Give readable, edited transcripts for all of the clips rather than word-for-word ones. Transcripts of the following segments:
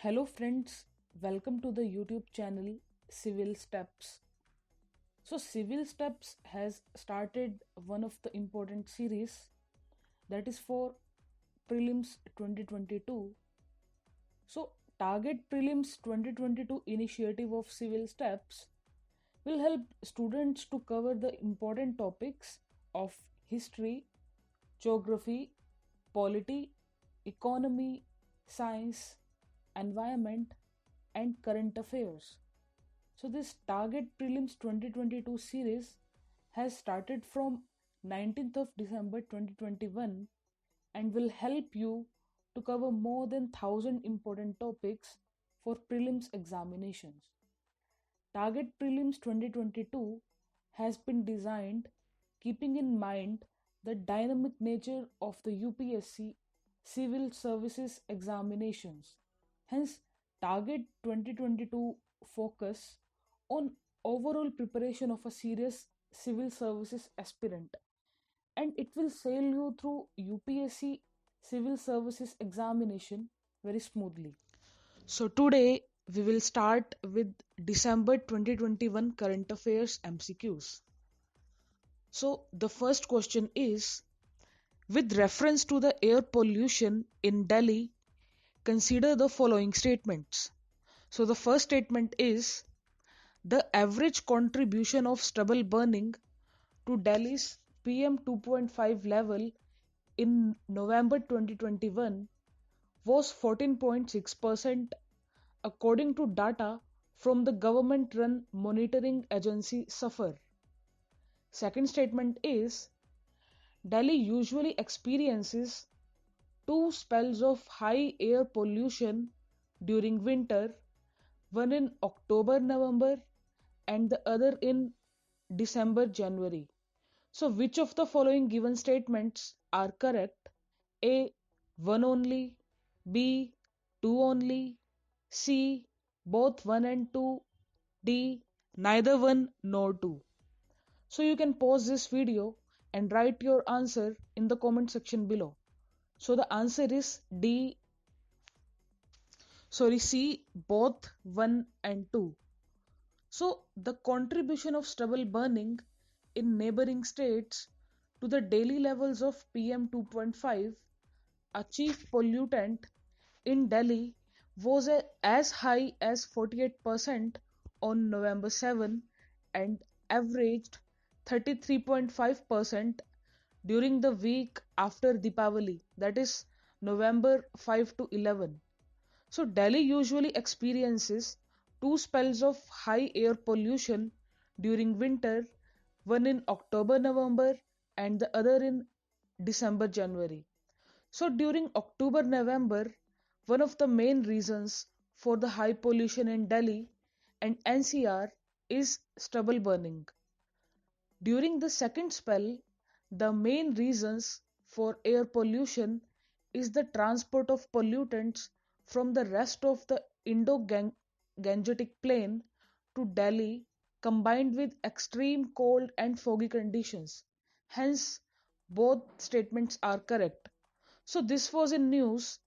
Hello friends, welcome to the YouTube channel Civil Steps. So Civil Steps has started one of the important series that is for prelims 2022. So Target Prelims 2022 initiative of Civil Steps will help students to cover the important topics of history, geography, polity, economy, science, environment and current affairs. So this Target Prelims 2022 series has started from 19th of December 2021 and will help you to cover more than 1000 important topics for prelims examinations. Target Prelims 2022 has been designed keeping in mind the dynamic nature of the UPSC civil services examinations. Hence, Target 2022 focus on overall preparation of a serious civil services aspirant, and it will sail you through UPSC civil services examination very smoothly. So today we will start with December 2021 current affairs MCQs. So the first question is, with reference to the air pollution in Delhi, consider the following statements. So the first statement is, the average contribution of stubble burning to Delhi's PM 2.5 level in November 2021 was 14.6% according to data from the government run monitoring agency SAFAR. Second statement is, Delhi usually experiences two spells of high air pollution during winter, one in October November and the other in December January. So, which of the following given statements are correct? A. 1 only, B. 2 only, C. both 1 and 2, D. neither 1 nor 2. So you can pause this video and write your answer in the comment section below. So the answer is C, both 1 and 2. So the contribution of stubble burning in neighboring states to the daily levels of PM 2.5, a chief pollutant in Delhi, was as high as 48% on November 7 and averaged 33.5% during the week after Deepavali, that is November 5 to 11. So Delhi usually experiences two spells of high air pollution during winter, one in October November and the other in December January. So during October November, one of the main reasons for the high pollution in Delhi and NCR is stubble burning. During the second spell, the main reasons for air pollution is the transport of pollutants from the rest of the Indo-Gangetic Plain to Delhi combined with extreme cold and foggy conditions. Hence, both statements are correct. So this was in news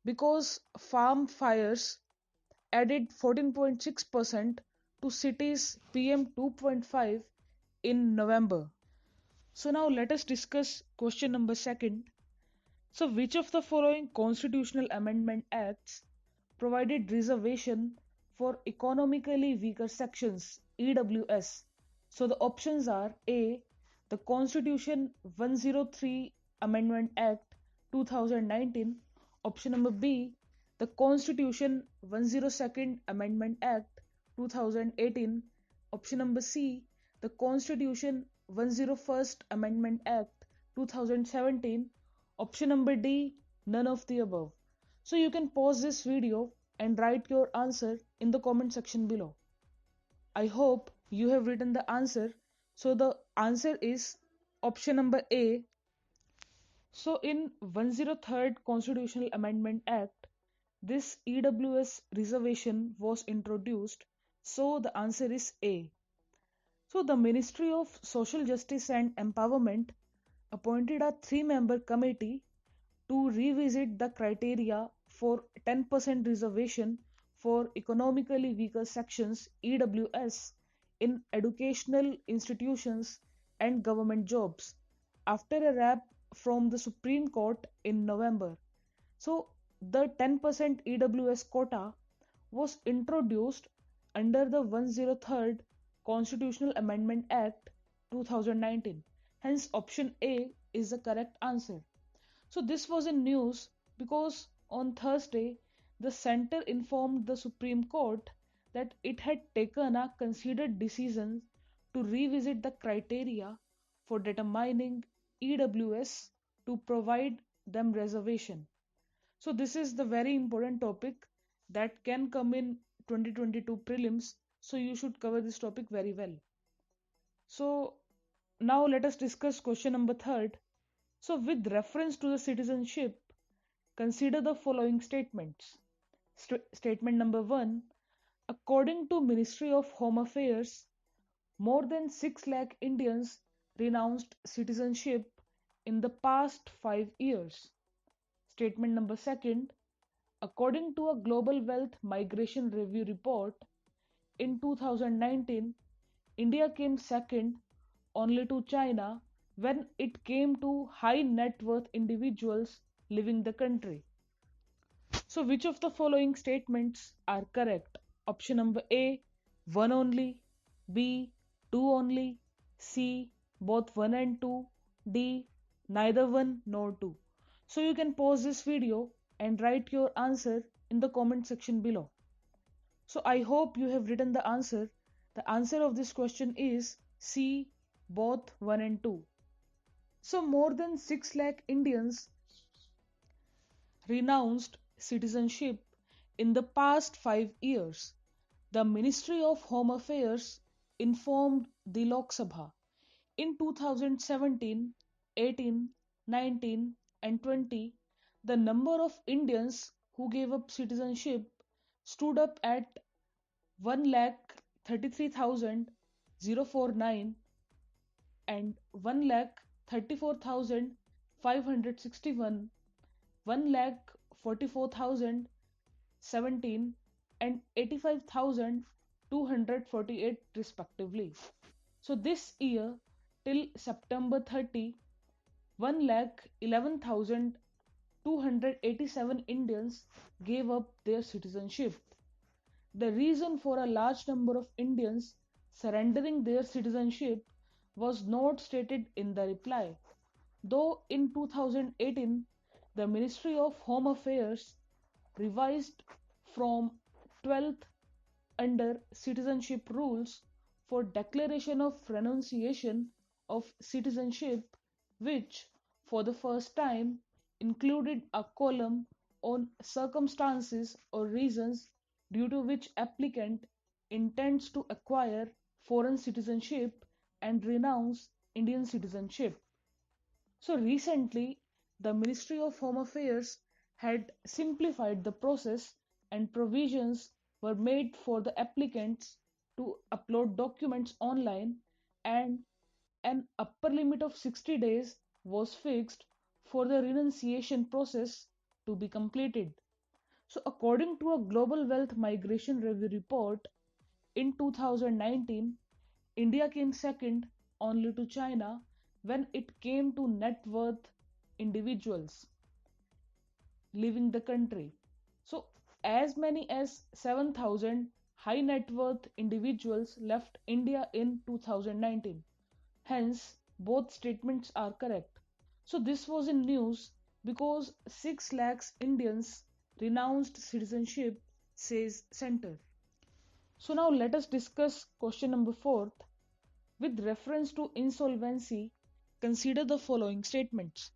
because farm fires added 14.6% to cities PM 2.5 in November. So now let us discuss question number second. So which of the following constitutional amendment acts provided reservation for economically weaker sections EWS? So the options are A. The Constitution 103 Amendment Act 2019. Option number B. The Constitution 102nd Amendment Act 2018. Option number C. The Constitution 101st Amendment Act 2017. Option number D. None of the above. So you can pause this video and write your answer in the comment section below. I hope you have written the answer. So the answer is option number A. So in 103rd Constitutional Amendment Act, this EWS reservation was introduced. So the answer is A. So the Ministry of Social Justice and Empowerment appointed a 3-member committee to revisit the criteria for 10% reservation for economically weaker sections EWS in educational institutions and government jobs after a rap from the Supreme Court in November. So the 10% EWS quota was introduced under the 103rd Constitutional Amendment Act 2019. Hence, option A is the correct answer. So, this was in news because on Thursday, the center informed the Supreme Court that it had taken a considered decision to revisit the criteria for determining EWS to provide them reservation. So this is the very important topic that can come in 2022 prelims. So you should cover this topic very well. So now let us discuss question number third. So with reference to the citizenship, consider the following statements. Statement number one, according to Ministry of Home Affairs, more than 6 lakh Indians renounced citizenship in the past 5 years. Statement number second, according to a Global Wealth Migration Review report, in 2019, India came second only to China when it came to high net worth individuals leaving the country. So, which of the following statements are correct? Option number A, one only, B, two only, C, both one and two, D, neither one nor two. So, you can pause this video and write your answer in the comment section below. So, I hope you have written the answer. The answer of this question is C, both 1 and 2. So, more than 6 lakh Indians renounced citizenship in the past 5 years. The Ministry of Home Affairs informed the Lok Sabha in 2017, 18, 19, and 20. The number of Indians who gave up citizenship stood up at 1,33,049 and 1,34,561, 1,44,017, and 85,248 respectively. So this year till September 30, 1,11,287 Indians gave up their citizenship. The reason for a large number of Indians surrendering their citizenship was not stated in the reply, though in 2018 the Ministry of Home Affairs revised from 12th under citizenship rules for declaration of renunciation of citizenship, which for the first time included a column on circumstances or reasons due to which applicant intends to acquire foreign citizenship and renounce Indian citizenship. So recently, the Ministry of Home Affairs had simplified the process and provisions were made for the applicants to upload documents online, and an upper limit of 60 days was fixed for the renunciation process to be completed. So according to a Global Wealth Migration Review report, in 2019, India came second only to China when it came to net worth individuals leaving the country. So, as many as 7,000 high net worth individuals left India in 2019. Hence, both statements are correct. So, this was in news because 6 lakhs Indians renounced citizenship, says Center. So, now let us discuss question number 4. With reference to insolvency, consider the following statements.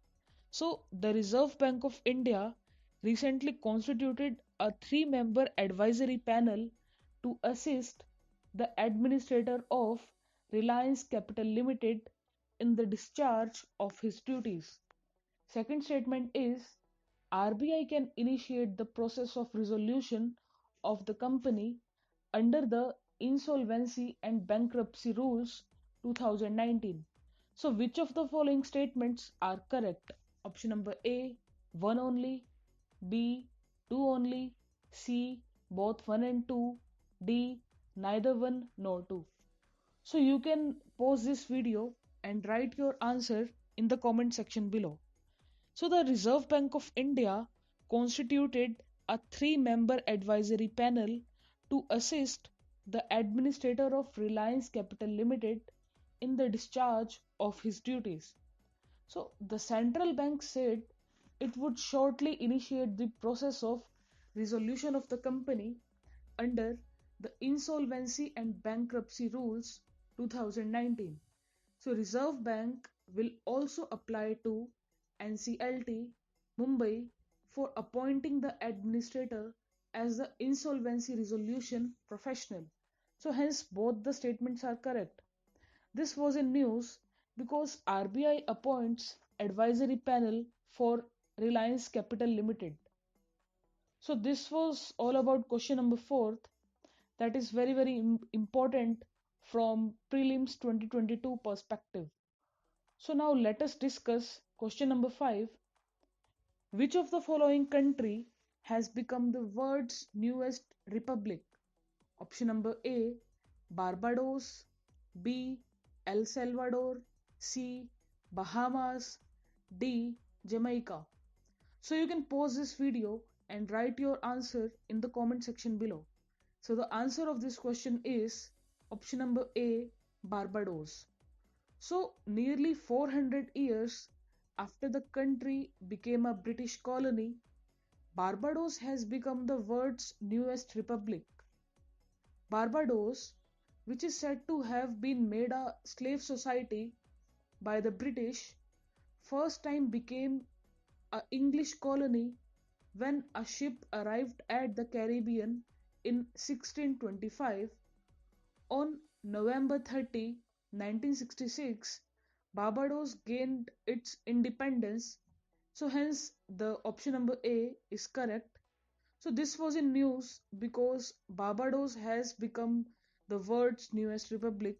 So, the Reserve Bank of India recently constituted a 3 member advisory panel to assist the administrator of Reliance Capital Limited in the discharge of his duties. Second statement is RBI can initiate the process of resolution of the company under the Insolvency and Bankruptcy Rules 2019. So, which of the following statements are correct? Option number A, one only, B, two only, C, both 1 and 2, D, neither 1 nor 2. So you can pause this video and write your answer in the comment section below. So the Reserve Bank of India constituted a three-member advisory panel to assist the administrator of Reliance Capital Limited in the discharge of his duties. So the central bank said it would shortly initiate the process of resolution of the company under the Insolvency and Bankruptcy Rules 2019. So Reserve Bank will also apply to NCLT Mumbai for appointing the administrator as the insolvency resolution professional. So hence both the statements are correct. This was in news because RBI appoints advisory panel for Reliance Capital Limited. So this was all about question number 4, that is very important from prelims 2022 perspective. So now let us discuss question number 5. Which of the following country has become the world's newest republic? Option number A, Barbados, B, El Salvador, C, Bahamas, D, Jamaica. So you can pause this video and write your answer in the comment section below. So the answer of this question is option number A, Barbados. So nearly 400 years after the country became a British colony, Barbados has become the world's newest republic. Barbados, which is said to have been made a slave society by the British, first time became an English colony when a ship arrived at the Caribbean in 1625. On November 30, 1966, Barbados gained its independence. So hence the option number A is correct. So this was in news because Barbados has become the world's newest republic.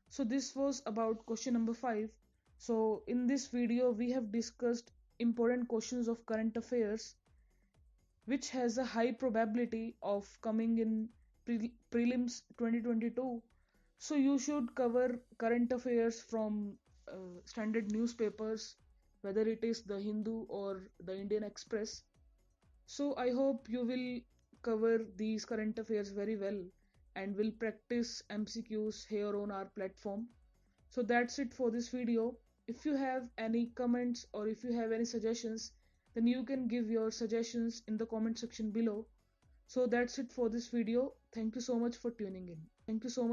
So this was about question number 5. So in this video we have discussed important questions of current affairs which has a high probability of coming in prelims 2022. So you should cover current affairs from standard newspapers, whether it is the Hindu or the Indian Express. So I hope you will cover these current affairs very well and will practice MCQs here on our platform. So that's it for this video. If you have any comments or if you have any suggestions, then you can give your suggestions in the comment section below. So that's it for this video. Thank you so much for tuning in. Thank you so much.